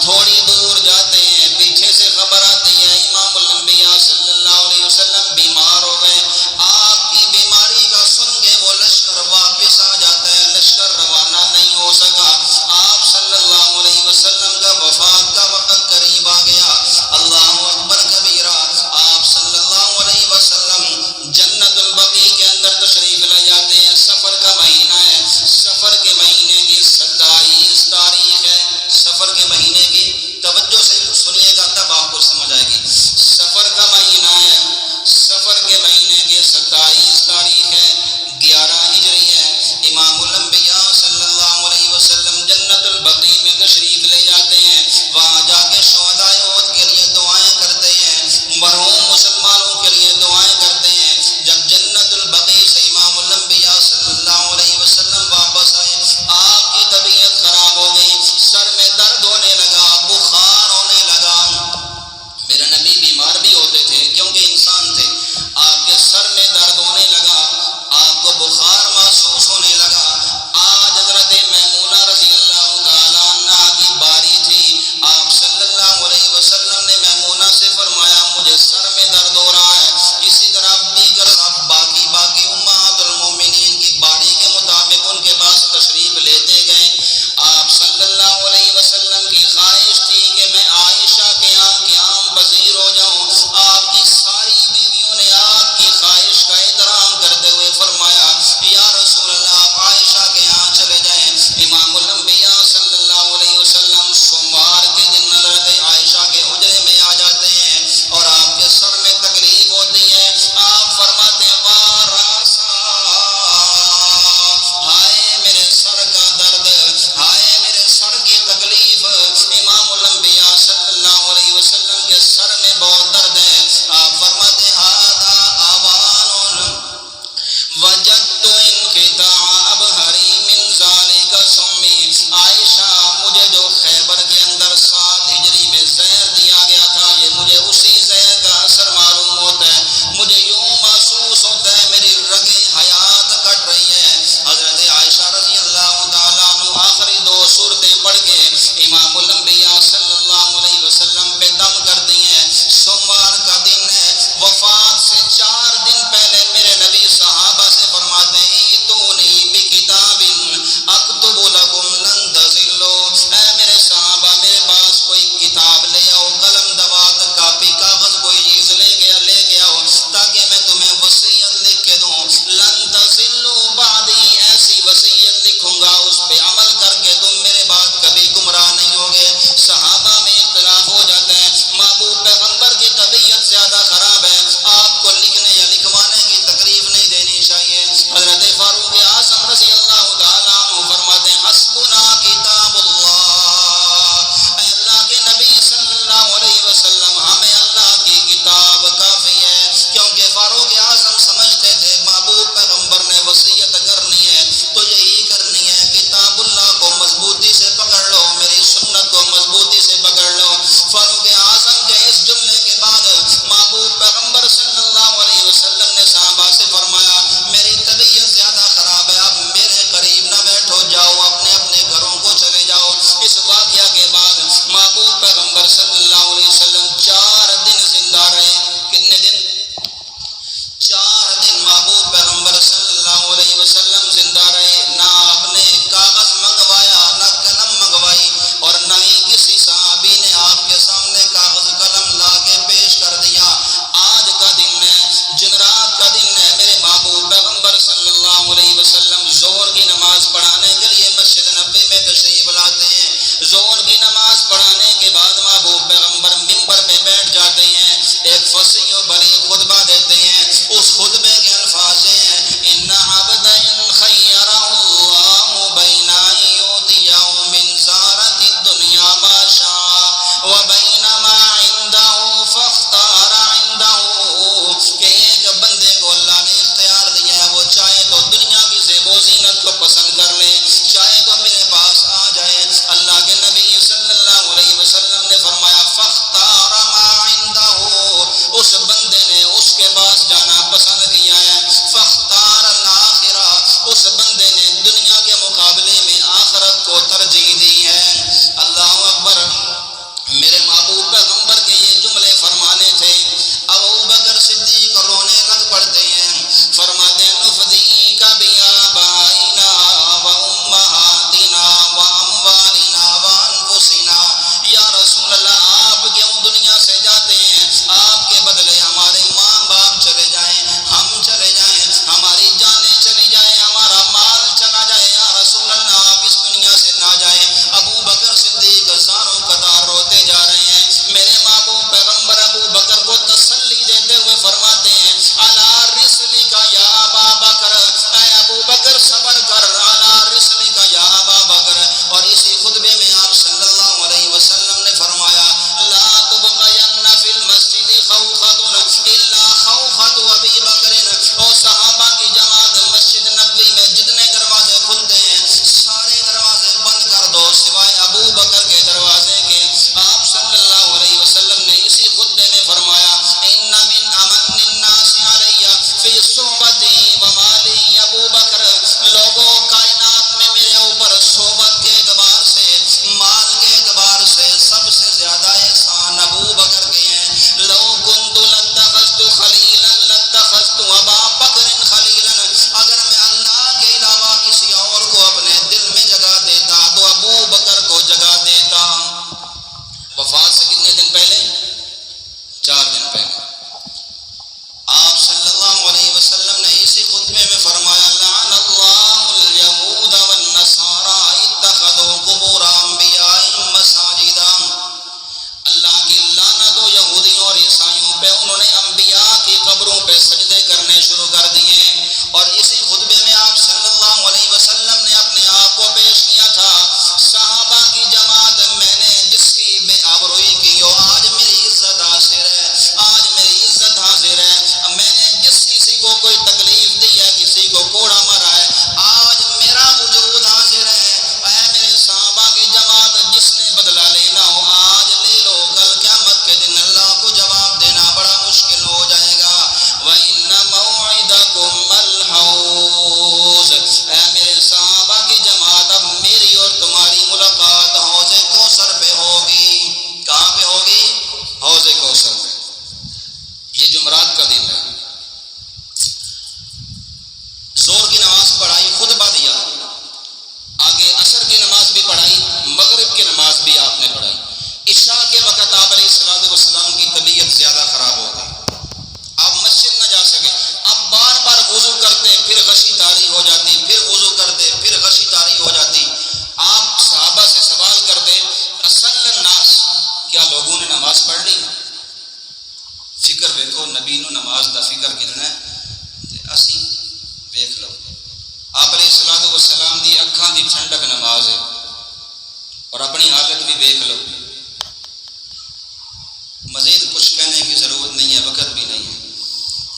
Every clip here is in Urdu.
تھوڑی دور جاتے ہیں، پیچھے سے خبر آتی ہے امام الانبیاء صلی اللہ علیہ وسلم بیمار ہو گئے۔ آپ کی بیماری کا سن کے وہ لشکر واپس آ جاتا ہے، لشکر روانہ نہیں ہو سکا۔ آپ صلی اللہ علیہ وسلم کا وفات کا وقت قریب آ گیا۔ اللہ اکبر کبیرہ، آپ صلی اللہ علیہ وسلم جنت البقیع کے اندر تشریف لے جاتے ہیں۔ سفر کا مہینہ ہے، سفر کے مہینے کی 27 تاریخ ہے۔ سفر کے مہینے کی توجہ سے سنیے گا تب آپ کو سمجھ آئے گی۔ سفر کا مہینہ ہے، سفر کے مہینے کی 27 تاریخ ہے، 11 ہجری ہے۔ امام الانبیاء صلی اللہ علیہ وسلم جنت البقیع میں تشریف لے جاتے ہیں۔ وہاں جا کے شہدائے احد کے لیے دعائیں کرتے ہیں، مرحوم مسلمانوں کے لیے دعائیں کرتے ہیں۔ جب جنت البقیع سے امام الانبیاء صلی اللہ علیہ وسلم واپس آئے، آپ کی طبیعت خراب ہو گئی، سر میں درد ہونے لگا، بخار ہونے لگا۔ میرے نبی بیمار بھی ہوتے تھے پڑھتے ہیں، فرماتے ہیں نفدی کا بیا بائنا و امہاتنا و اموالنا و انفسنا، یا رسول اللہ آپ کیوں دنیا سے جاتے ہیں؟ آپ کے بدلے ہمارے ماں باپ چلے جائیں، ہم چلے جائیں، ہماری جانیں چلی جائیں، ہمارا مال چلا جائے، یا رسول اللہ آپ اس دنیا سے نہ جائیں۔ ابو بکر صدیق ساروں قطار روتے جا رہے ہیں۔ میرے محبوب پیغمبر ابو بکر کو تسلی دیتے ہوئے فرماتے ہیں الا رسلک یا ابا بکر، اے ابو بکر صبر کر، الا رسلک یا ابا بکر۔ اور اسی خطبے میں آپ صلی اللہ علیہ وسلم نے فرمایا لا تبغین فی المسجد خوخۃ الا خوخۃ ابی بکر، اور صحابہ کی جماعت مسجد نبوی میں جتنے دروازے کھلتے ہیں سارے دروازے بند کر دو سوائے ابو بکر کے دروازے کے۔ آپ صلی اللہ علیہ وسلم نے اسی خطبے میں فرمایا ان من امن الناس علی فی صحبتی و مالی ابو بکر، لوگوں کائنات میں میرے اوپر صحبت کے اعتبار سے، مال کے اعتبار سے سب سے زیادہ احسان ابو بکر کے ہیں۔ لو کنت لاتخذت خلیلا لاتخذت ابا بکر خلیلا، اگر میں اللہ کے علاوہ کسی اور کو اپنے دل میں جگہ دیتا تو ابو بکر کو جگہ دیتا۔ وفات سے کتنے دن پہلے؟ 4 دن پہلے آپ صلی اللہ علیہ وسلم نے اسی خطبے میں فرمایا لعن اللہ الیہود والنصارى اتخذوا قبور انبیاء مساجدا، اللہ کی لعنت ہو یہودیوں اور عیسائیوں پہ، انہوں نے انبیاء کی قبروں پہ سجدے کرنے شروع کر دیے۔ اور اسی خطبے میں آپ صلی اللہ علیہ وسلم نے اپنے آپ کو پیش کیا تھا صحابہ کی جماعت میں نے جس کی بے آبروئی کی ہو، آج میری عزت حاصل ہے، آج میری عزت حاصل ہے، میں نے جس کسی کو کوئی تکلیف دی ہے، کسی کو کوڑا مارا ہے، آج میرا وجود حاصل ہے۔ اے میرے صحابہ کی جماعت جس نے بدلہ لینا ہو آج لے لو، کل قیامت کے دن اللہ کو جواب دینا بڑا مشکل ہو جائے گا۔ وَإِنَّ مَوْعِدَكُمْ الْحَوْض، اے میرے صحابہ کی جماعت اب میری اور تمہاری ملاقات حوض کوثر پہ ہوگی۔ کہاں پہ ہوگی؟ حوض کوثر پہ۔ یہ جمعرات کا دن ہے، زور کی نماز پڑھائی، خطبہ دیا، آگے عصر کی نماز بھی پڑھائی، مغرب کی نماز بھی آپ نے پڑھائی۔ عشاء کے وقت آپ علیہ الصلوۃ والسلام کی طبیعت زیادہ خراب ہو گئی، آپ مسجد نہ جا سکے، اب بار بار وضو کرتے پھر غشی طاری ہو جاتی، پھر وضو کرتے پھر غشی طاری ہو جاتی۔ آپ صحابہ سے سوال کرتے اصل الناس، کیا لوگوں نے نماز پڑھ لی؟ فکر دیکھو نبی نو نماز دا فکر کتنا ہے تے اسی دیکھ لو۔ آپ علیہ الصلوۃ والسلام دی اکھاں دی ٹھنڈک نماز ہے، اور اپنی حالت بھی دیکھ لو۔ مزید کچھ کہنے کی ضرورت نہیں ہے، وقت بھی نہیں ہے۔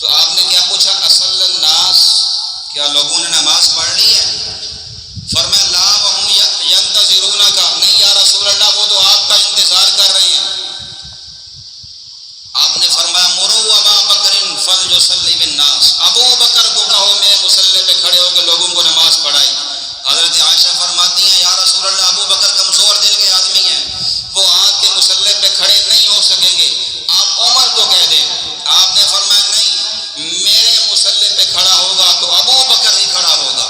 تو آپ نے کیا پوچھا اصل الناس، کیا لوگوں نے نماز پڑھ لی ہے؟ فرمایا لا وہم ینتظرونک، نہیں یا رسول اللہ وہ تو آپ کا انتظار کر رہے ہیں۔ آپ نے فرمایا مروا ابا بکر فلیصلی بالناس، ابو بکر کو کہو میرے مصلی پہ کھڑے ہو کے لوگوں کو نماز پڑھائے۔ حضرت عائشہ فرماتی ہیں یا رسول اللہ ابو بکر کمزور دل کے آدمی ہیں، وہ آگ کے مصلی پہ کھڑے نہیں ہو سکیں گے، آپ عمر کو کہہ دیں۔ آپ نے فرمایا نہیں، میرے مصلی پہ کھڑا ہوگا تو ابو بکر ہی کھڑا ہوگا۔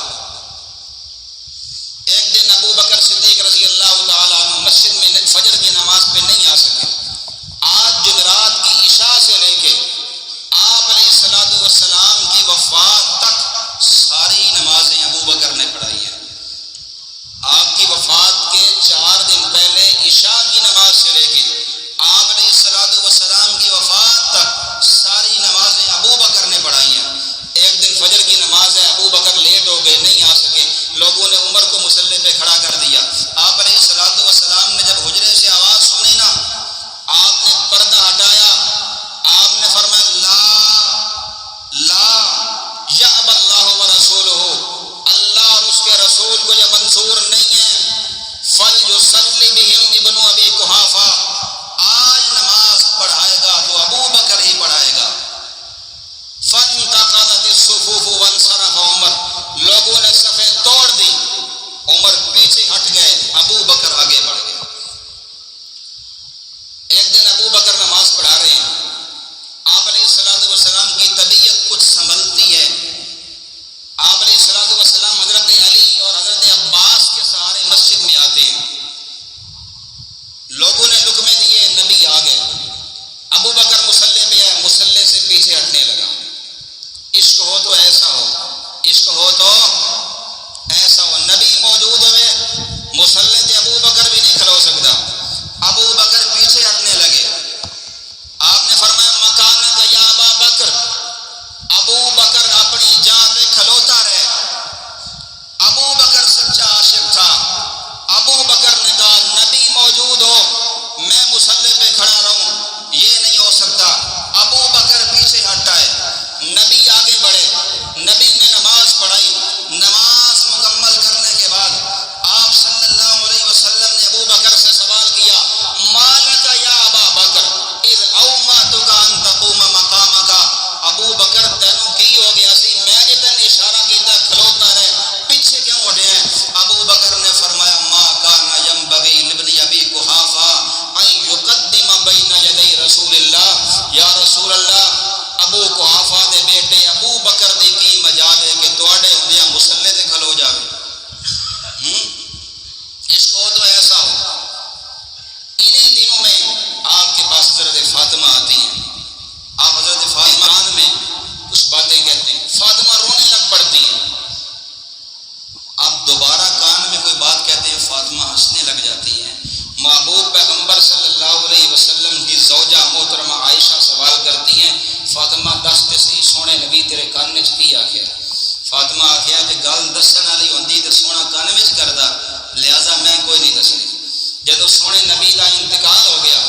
محبوب پیغمبر صلی اللہ علیہ وسلم کی زوجہ محترمہ عائشہ سوال کرتی ہیں، فاطمہ دس تے سی سونے نبی تیرے کان وچ کی آکھیا؟ فاطمہ آکھیا کہ گل دسن والی ہوندی تے سونا کان وچ کردا، لہذا میں کوئی نہیں دسنی۔ جدو سونے نبی کا انتقال ہو گیا،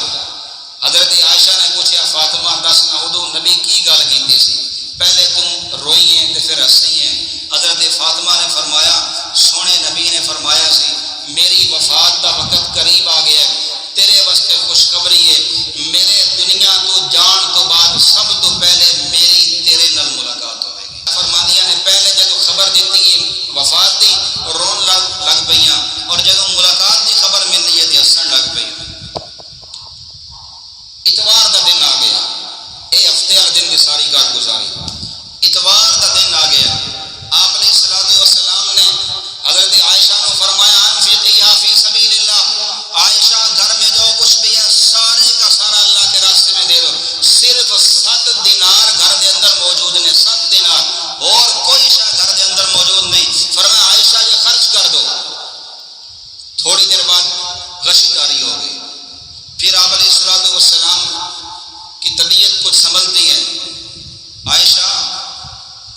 حضرت عائشہ نے پوچھا فاطمہ دس نہ ادو نبی کی گل کیتی سی، پہلے تم روئی ہیں تے پھر ہسی ہیں؟ حضرت فاطمہ نے فرمایا سونے نبی نے فرمایا سی میری وفات دا وقت قریب آ گیا ہے، تیرے واسطے خوشخبری ہے، میرے دنیا تو جان تو بعد سب تو پہلے میری تیرے نال ملاقات ہوئے گی۔ فرمانیاں نے پہلے جدو خبر دیتی وفات دی رون لگ پئیاں، اور جدو ملاقات دی خبر ملی ہے تے ہسن لگ پئی۔ اتوار دا دن آ گیا، اے ہفتے والے دن دی ساری کارگزاری، اتوار دا دن آ گیا، آپ علیہ الصلوۃ والسلام نے حضرت عائشہ نے فرمایا انفقیہا فی سبیل اللہ، عائشہ گھر میں جو کچھ بھی ہے سارے کا سارا اللہ کے راستے میں دے دو۔ صرف 7 دینار گھر دے اندر موجود نے، 7 دینار، اور کوئی شے گھر دے اندر موجود نہیں۔ فرمایا عائشہ یہ خرچ کر دو۔ تھوڑی دیر بعد غشی جاری ہو گئی، پھر آپ علیہ الصلوۃ والسلام کی طبیعت کچھ سنبھلتی ہے، عائشہ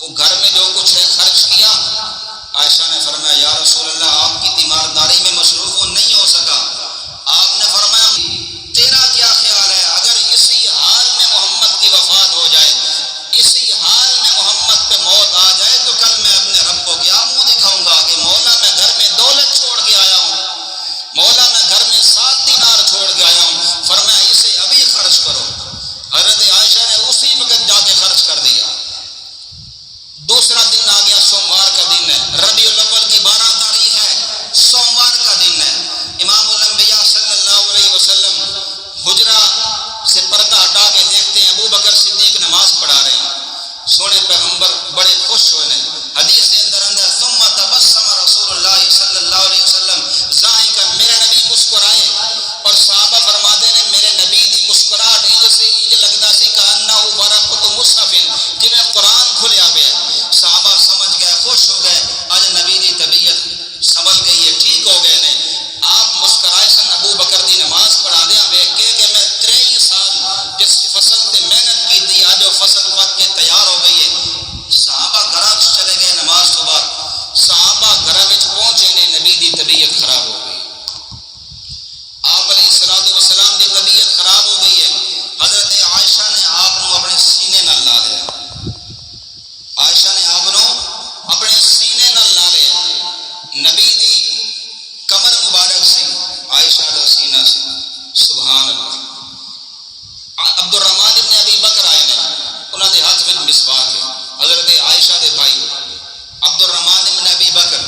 وہ گھر میں جو کچھ ہے خرچ کیا؟ عائشہ نے فرمایا یا رسول اللہ آپ کی تیمارداری میں مصروف نہیں ہو سکا۔ آپ نے فرمایا تیرا کیا خیال ہے اگر اسی حال میں محمد کی وفات ہو جائے، اسی حال میں محمد پہ موت آ جائے تو کل میں اپنے رب کو کیا منہ دکھاؤں گا کہ مولا میں گھر میں دولت چھوڑ کے آیا ہوں، مولا میں گھر میں 7 دینار چھوڑ کے آیا ہوں۔ فرمایا اسے ابھی خرچ کرو۔ حضرت عائشہ نے اسی وقت جا کے خرچ کر دیا۔ دوسرا دن آ گیا، سوموار کا دن ہے، ربیع الاول کی 12 تاریخ ہے، سوموار کا دن ہے۔ امام الانبیاء صلی اللہ علیہ وسلم حجرہ سے پردہ ہٹا کے دیکھتے ہیں ابو بکر صدیق نماز پڑھا رہے ہیں۔ سونے پیغمبر بڑے خوش ہوئے ہیں، حدیث کے اندر ثم تبسم رسول اللہ صلی اللہ علیہ وسلم ضاحکا، میرے نبی مسکرائے، اور صحابہ فرماتے ہیں میرے نبی دی مسکراہٹ انج لگدا سی کہ انہ ورقۃ مصحف، جویں قرآن کھلیا پیا۔ صحابہ سمجھ گئے، خوش ہو گئے، آج نبی دی طبیعت سنبھل گئی ہے، ٹھیک ہو گئے نے۔ آپ مسکرائے سن ابو بکر دی نماز پڑھا دیا ویکھ کے کہ میں 23 سال جس فصل تے محنت کی تھی آج وہ فصل پک کے تیار ہو گئی ہے۔ صحابہ گھر چلے گئے نماز تو بعد، صحابہ گھر پہنچے نے نبی دی طبیعت خراب ہو گئی، آپ علیہ الصلوۃ والسلام دی طبیعت خراب ہو گئی ہے۔ حضرت عائشہ نے آپ کو اپنے سینے نال لا لیا، عائشہ نے آپ کو اپنے سینے نال لا لیا، نبی دی کمر مبارک سی عائشہ دا سینہ سی، سبحان اللہ۔ عبد الرحمن ابن ابی بکر آئے نے، انہوں دے ہاتھ میں مسواک ہے، حضرت عائشہ دے بھائی عبد الرحمن ابن ابی بکر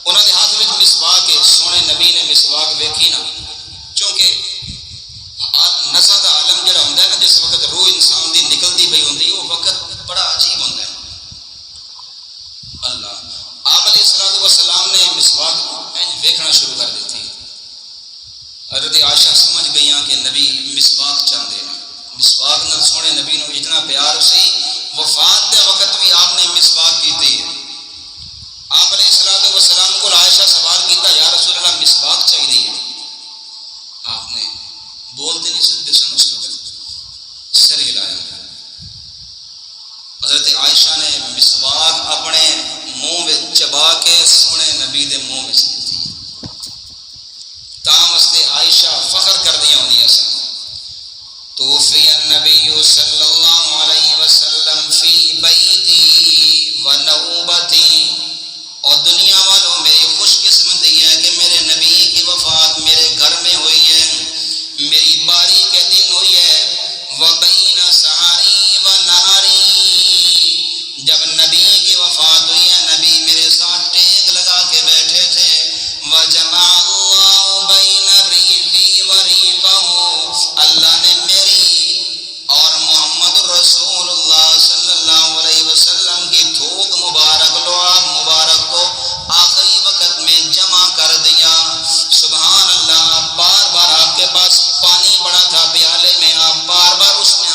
انہوں دے ہاتھ میں مسواک ہے۔ سونے نبی نے مسواک ویکھی نا، چونکہ نسا دا عالم جڑا ہوندا ہے نا، جس وقت روح انسان دی نکلدی پئی ہوندی وہ وقت بڑا عجیب ہوندا ہے۔ اللہ آپ علیہ الصلوۃ والسلام نے مسواک ویکھنا شروع کر دیتی۔ حضرت عائشہ سمجھ گئیاں کہ نبی مسواک چاہتے ہیں، مسواک نال سونے نبی نو اتنا پیار سی، وفات دے وقت بھی آپ نے مسواک کیتی ہے۔ آپ علیہ الصلوۃ والسلام کو عائشہ سوال کیتا یا رسول اللہ مسواک چاہیے، آپ نے بولتے نہیں سکتے سن، اس وقت سر ہلایا۔ حضرت عائشہ نے مسواک اپنے منہ میں چبا کے سونے نبی دے منہ میں دیتی، تاں واسطے عائشہ فخر کر دیا ہوندیاں سن۔ توفی النبی صلی اللہ علیہ وسلم فی بیتی و نوبتی، اور دنیا والوں میری خوش قسمتی ہے کہ میرے نبی کی وفات میرے گھر میں ہوئی ہے، میری باری کے دن ہوئی ہے۔ وبین سحری و نہاری، جب نبی کی وفات ہوئی ہے نبی میرے ساتھ ٹیک لگا کے بیٹھے تھے۔ وجمع اللہ بین ریحی و ریقہ، اللہ نے میری اور محمد رسول اللہ صلی اللہ علیہ وسلم کی تھوک مبارک، لعاب مبارک کو آخری وقت میں جمع کر دیا۔ سبحان اللہ، بار بار آپ کے پاس پانی پڑا تھا پیالے میں، آپ بار بار اس میں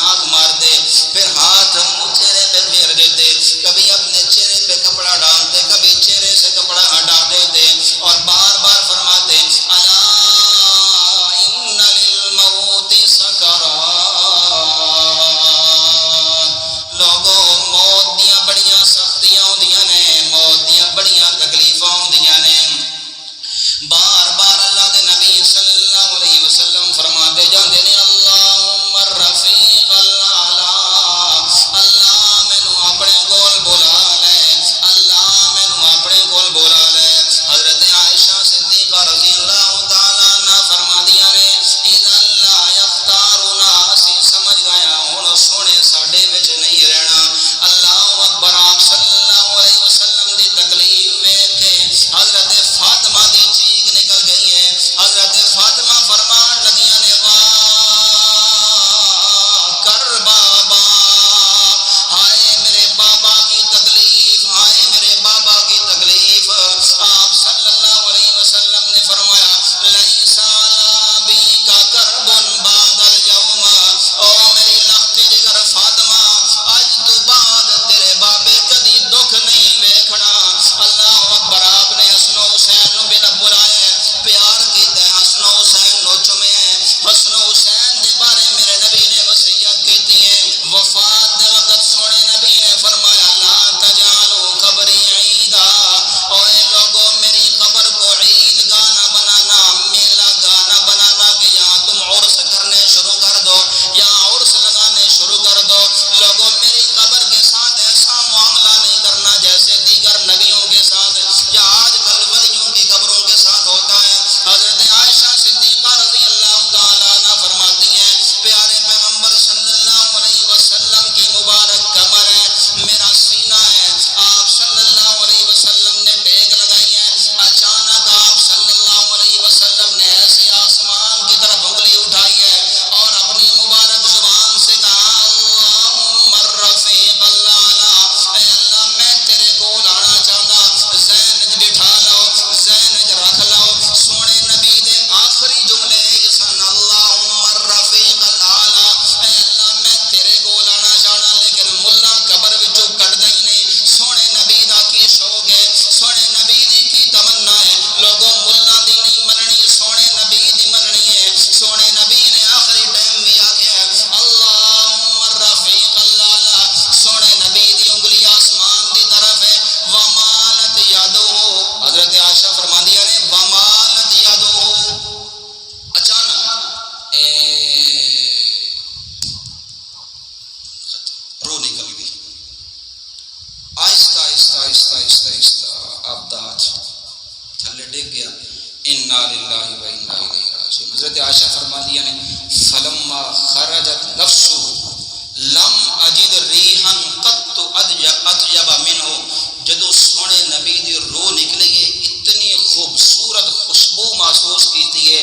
ڈگ گیا. انا للہ و انا الیہ راجعون. حضرت عائشہ فرماندیاں نے فلما خرجت نفسه لم اجد ریحا قط اطیب منه. جدو سونے نبی دی روح نکلی ہے اتنی خوبصورت خوشبو محسوس کیتی ہے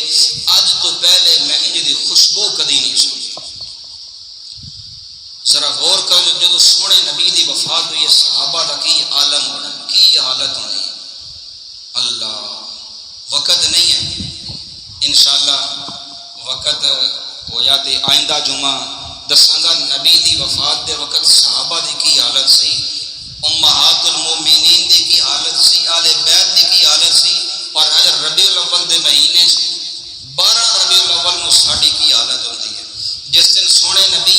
اج تو پہلے میں انج دی خوشبو کدی نہیں سنی. ذرا غور کر لو جدو سونے نبی دی وفات ہوئی ہے صحابہ دا کی عالم ہونا کی حالت ہونی. اللہ وقت نہیں ہے انشاءاللہ وقت ہویا تے آئندہ جمعہ دساں نبی دی وفات دے وقت صحابہ دی کی حالت سی, امہات المومنین دی کی حالت سی, آل بیت دی کی حالت سی, اور اگر ربیع الاول دے مہینے 12 ربیع الاول نو ساڈی کی حالت ہوندی ہے. جس دن سونے نبی